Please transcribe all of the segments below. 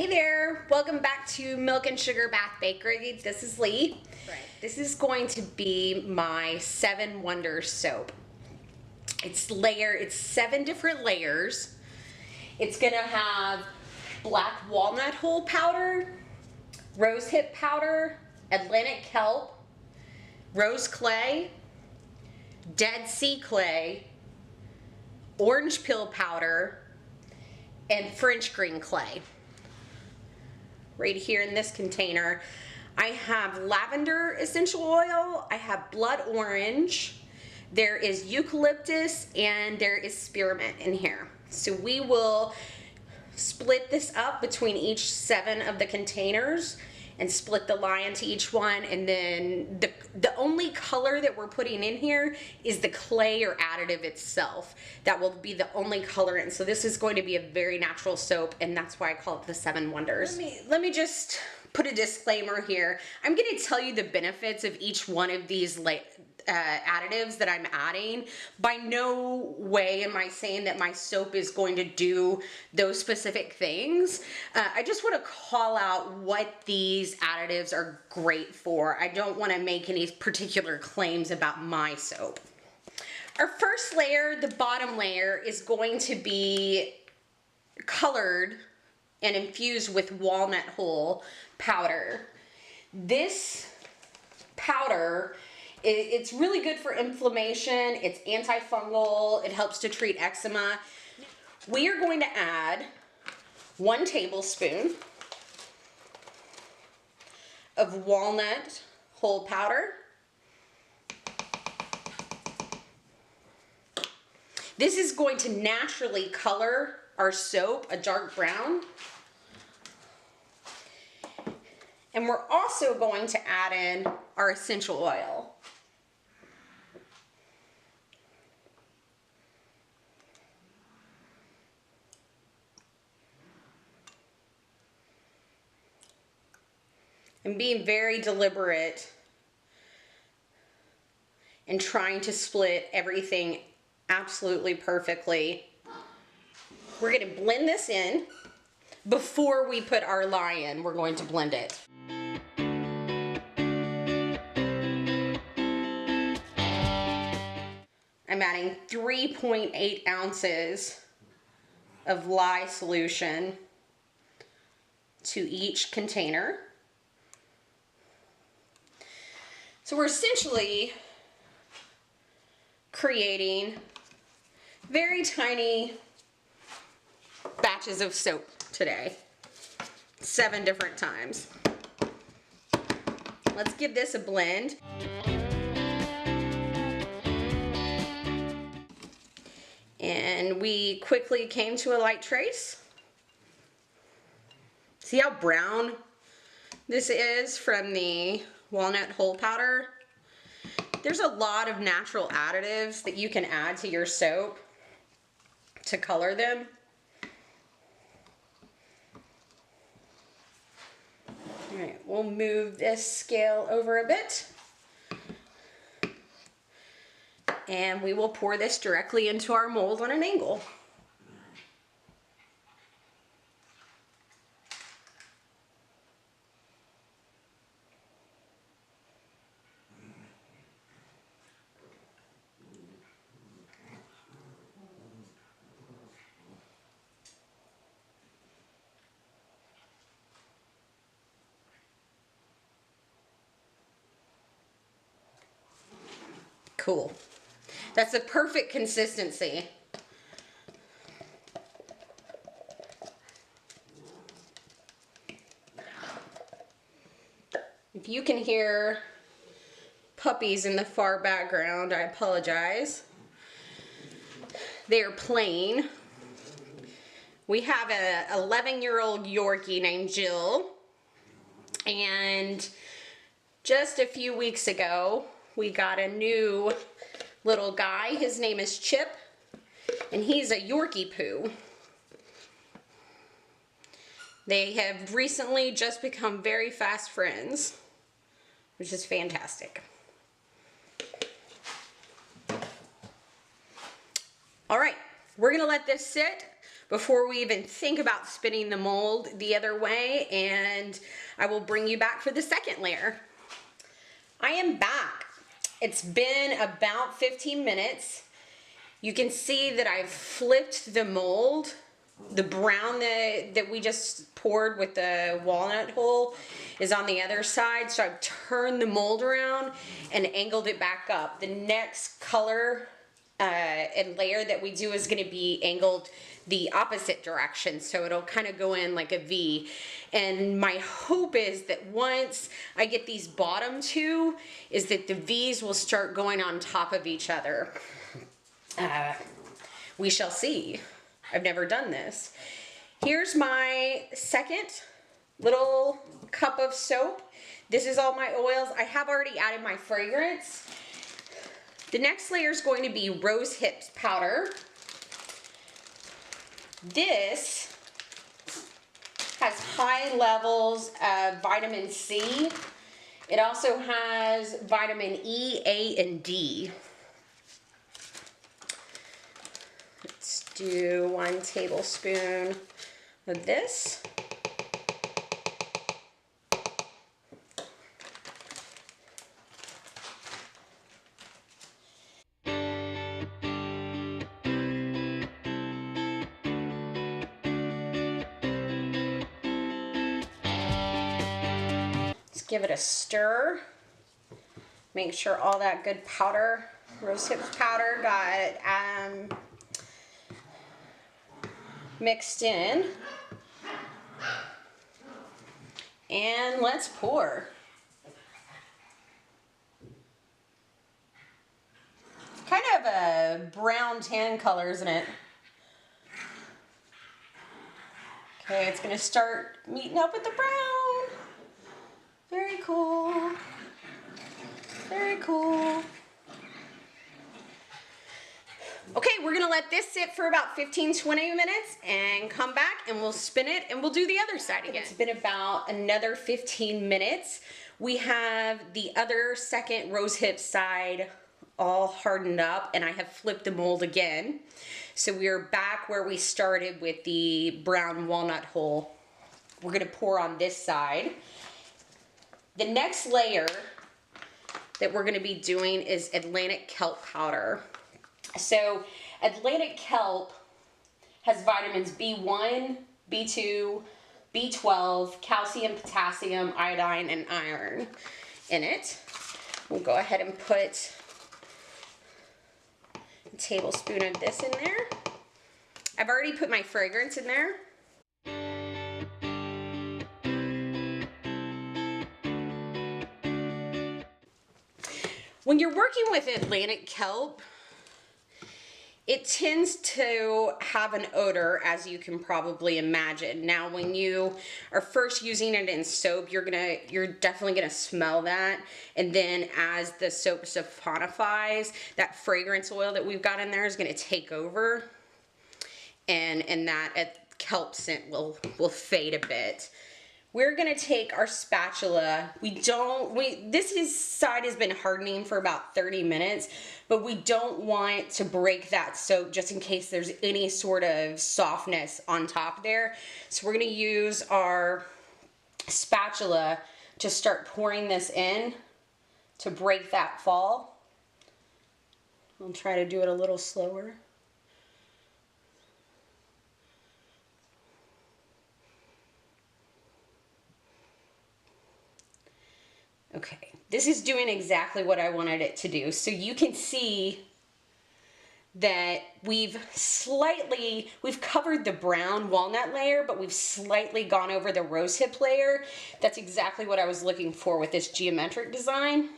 Hey there, welcome back to Milk and Sugar Bath Bakery. This is Lee. Right. This is going to be my 7 Wonders soap. It's 7 different layers. It's gonna have black walnut hull powder, rosehip powder, Atlantic kelp, rose clay, Dead Sea clay, orange peel powder, and French green clay. Right here in this container, I have lavender essential oil, I have blood orange, there is eucalyptus, and there is spearmint in here. So we will split this up between each 7 of the containers and split the lye into each one, and then the only color that we're putting in here is the clay or additive itself. That will be the only colorant. So this is going to be a very natural soap, and that's why I call it the 7 Wonders. Let me just put a disclaimer here. I'm going to tell you the benefits of each one of these additives that I'm adding. By no way am I saying that my soap is going to do those specific things. I just want to call out what these additives are great for. I don't want to make any particular claims about my soap. Our first layer, the bottom layer, is going to be colored and infused with walnut hull powder. This powder, it's really good for inflammation, it's antifungal, it helps to treat eczema. We are going to add 1 tablespoon of walnut hull powder. This is going to naturally color our soap a dark brown. And we're also going to add in our essential oil. And being very deliberate and trying to split everything absolutely perfectly. We're going to blend this in. Before we put our lye in, we're going to blend it. I'm adding 3.8 ounces of lye solution to each container. So we're essentially creating very tiny batches of soap today. 7 different times. Let's give this a blend. And we quickly came to a light trace. See how brown this is from the walnut hull powder? There's a lot of natural additives that you can add to your soap to color them. All right, we'll move this scale over a bit. And we will pour this directly into our mold on an angle. Cool. That's the perfect consistency. If you can hear puppies in the far background, I apologize. They are playing. We have a 11-year-old Yorkie named Jill, and just a few weeks ago, we got a new little guy. His name is Chip, and he's a Yorkie poo. They have recently just become very fast friends, which is fantastic. All right, we're gonna let this sit before we even think about spinning the mold the other way, and I will bring you back for the second layer. I am back. It's been about 15 minutes. You can see that I've flipped the mold. The brown that we just poured with the walnut hull is on the other side, so I've turned the mold around and angled it back up. The next color and layer that we do is going to be angled the opposite direction, so it'll kind of go in like a V. And my hope is that once I get these bottom two, is that the V's will start going on top of each other. We shall see. I've never done this. Here's my second little cup of soap. This is all my oils. I have already added my fragrance. The next layer is going to be Rosehip powder. This has high levels of vitamin C. It also has vitamin E, A, and D. Let's do 1 tablespoon of this. Give it a stir. Make sure all that good powder, rosehip powder, got mixed in. And let's pour. Kind of a brown tan color, isn't it? Okay, it's gonna start meeting up with the brown. Very cool. Very cool. Okay, we're gonna let this sit for about 15-20 minutes and come back and we'll spin it and we'll do the other side again. It's been about another 15 minutes. We have the other second rosehip side all hardened up and I have flipped the mold again. So we are back where we started with the brown walnut hull. We're gonna pour on this side. The next layer that we're going to be doing is Atlantic kelp powder. So Atlantic kelp has vitamins B1, B2, B12, calcium, potassium, iodine, and iron in it. We'll go ahead and put a tablespoon of this in there. I've already put my fragrance in there. When you're working with Atlantic kelp, it tends to have an odor, as you can probably imagine. Now, when you are first using it in soap, you're definitely gonna smell that. And then as the soap saphonifies, that fragrance oil that we've got in there is gonna take over. And that kelp scent will fade a bit. We're gonna take our spatula. This side has been hardening for about 30 minutes, but we don't want to break that soap just in case there's any sort of softness on top there. So we're gonna use our spatula to start pouring this in to break that fall. I'll try to do it a little slower. Okay, this is doing exactly what I wanted it to do. So you can see that we've covered the brown walnut layer, but we've slightly gone over the rosehip layer. That's exactly what I was looking for with this geometric design.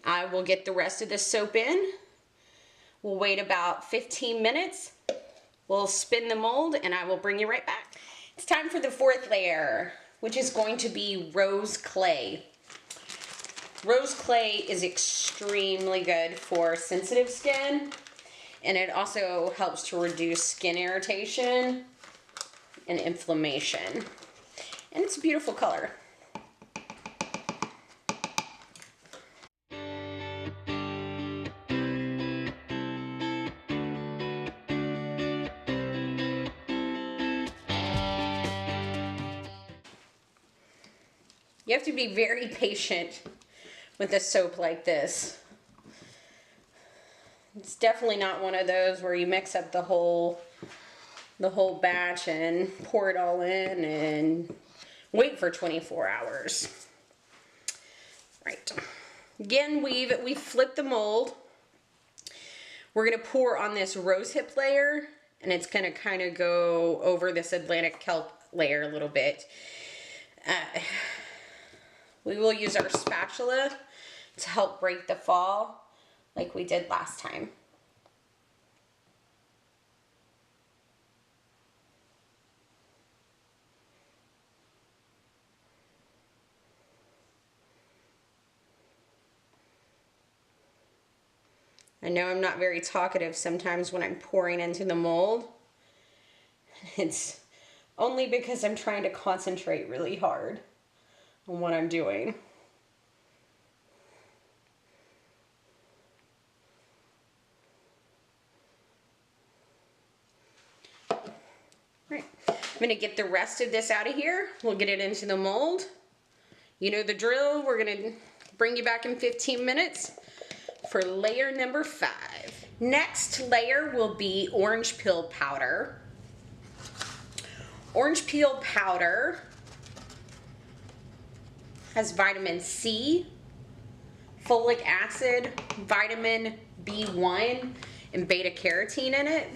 I will get the rest of the soap in. We'll wait about 15 minutes. We'll spin the mold and I will bring you right back. It's time for the fourth layer, which is going to be rose clay. Rose clay is extremely good for sensitive skin, and it also helps to reduce skin irritation and inflammation. And it's a beautiful color. You have to be very patient with a soap like this. It's definitely not one of those where you mix up the whole batch and pour it all in and wait for 24 hours. Right. Again, we've flipped the mold. We're gonna pour on this rosehip layer, and it's gonna kind of go over this Atlantic kelp layer a little bit. We will use our spatula to help break the fall like we did last time. I know I'm not very talkative sometimes when I'm pouring into the mold. It's only because I'm trying to concentrate really hard on what I'm doing. Right. I'm going to get the rest of this out of here. We'll get it into the mold. You know the drill. We're going to bring you back in 15 minutes for layer number 5. Next layer will be orange peel powder. Orange peel powder has vitamin C, folic acid, vitamin B1, and beta carotene in it.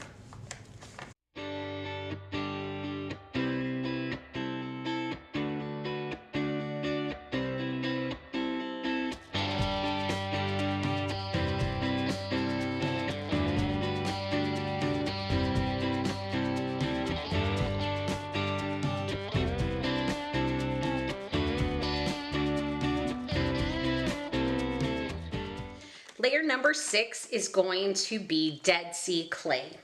Layer number 6 is going to be Dead Sea clay.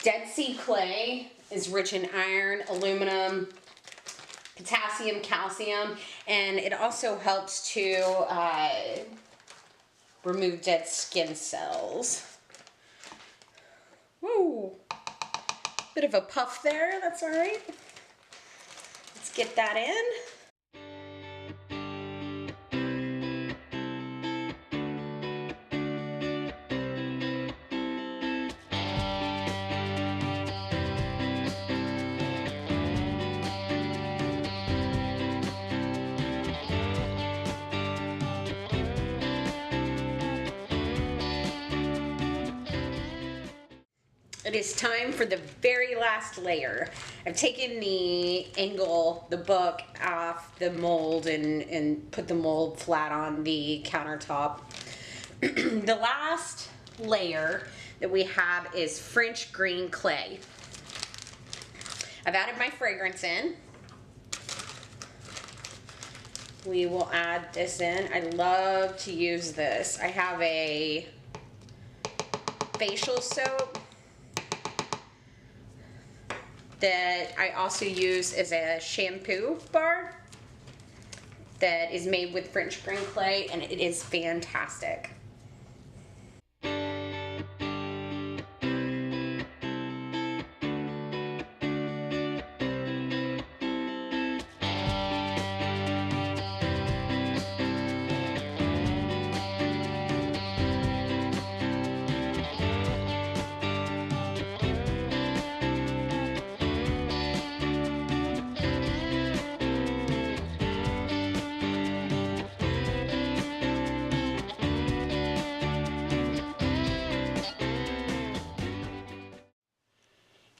Dead Sea clay is rich in iron, aluminum, potassium, calcium, and it also helps to remove dead skin cells. Woo! Bit of a puff there, that's all right. Let's get that in. It is time for the very last layer. I've taken the book off the mold and put the mold flat on the countertop. The last layer that we have is French green clay. I've added my fragrance in. We will add this in. I love to use this. I have a facial soap that I also use as a shampoo bar that is made with French green clay, and it is fantastic.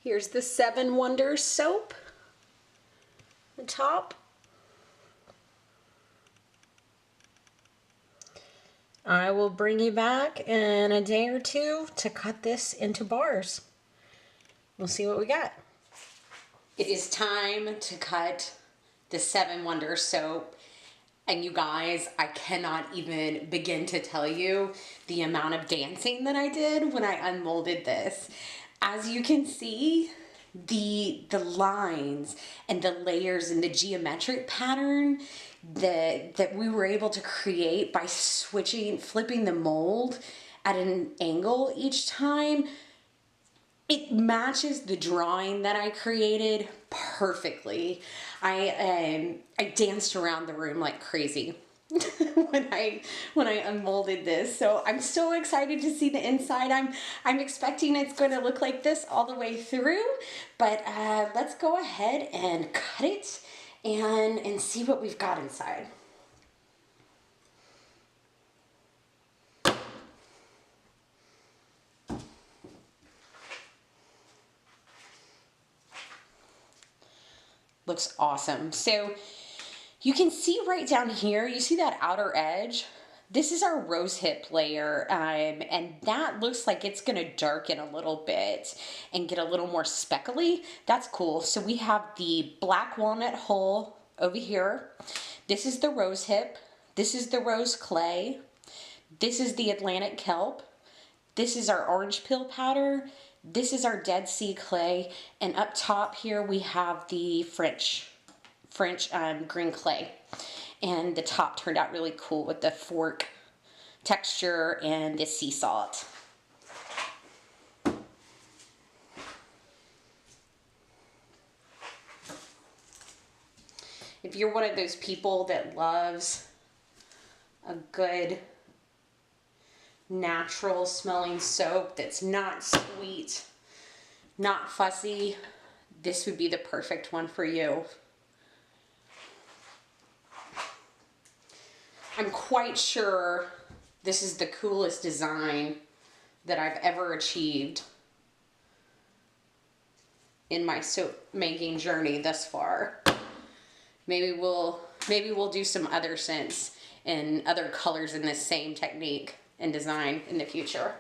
Here's the 7 Wonders soap, the top. I will bring you back in a day or two to cut this into bars. We'll see what we got. It is time to cut the 7 Wonders soap. And you guys, I cannot even begin to tell you the amount of dancing that I did when I unmolded this. As you can see, the lines and the layers and the geometric pattern that we were able to create by flipping the mold at an angle each time it matches the drawing that I created perfectly. I danced around the room like crazy when I unmolded this. So I'm so excited to see the inside. I'm expecting it's going to look like this all the way through, but let's go ahead and cut it and see what we've got inside. Looks awesome. So you can see right down here, you see that outer edge? This is our rosehip layer, and that looks like it's gonna darken a little bit and get a little more speckly. That's cool. So we have the black walnut hull over here. This is the rosehip. This is the rose clay. This is the Atlantic kelp. This is our orange peel powder. This is our Dead Sea clay, and up top here we have the French green clay. And the top turned out really cool with the fork texture and the sea salt. If you're one of those people that loves a good natural smelling soap that's not sweet, not fussy, this would be the perfect one for you. I'm quite sure this is the coolest design that I've ever achieved in my soap making journey thus far. Maybe we'll do some other scents and other colors in this same technique and design in the future.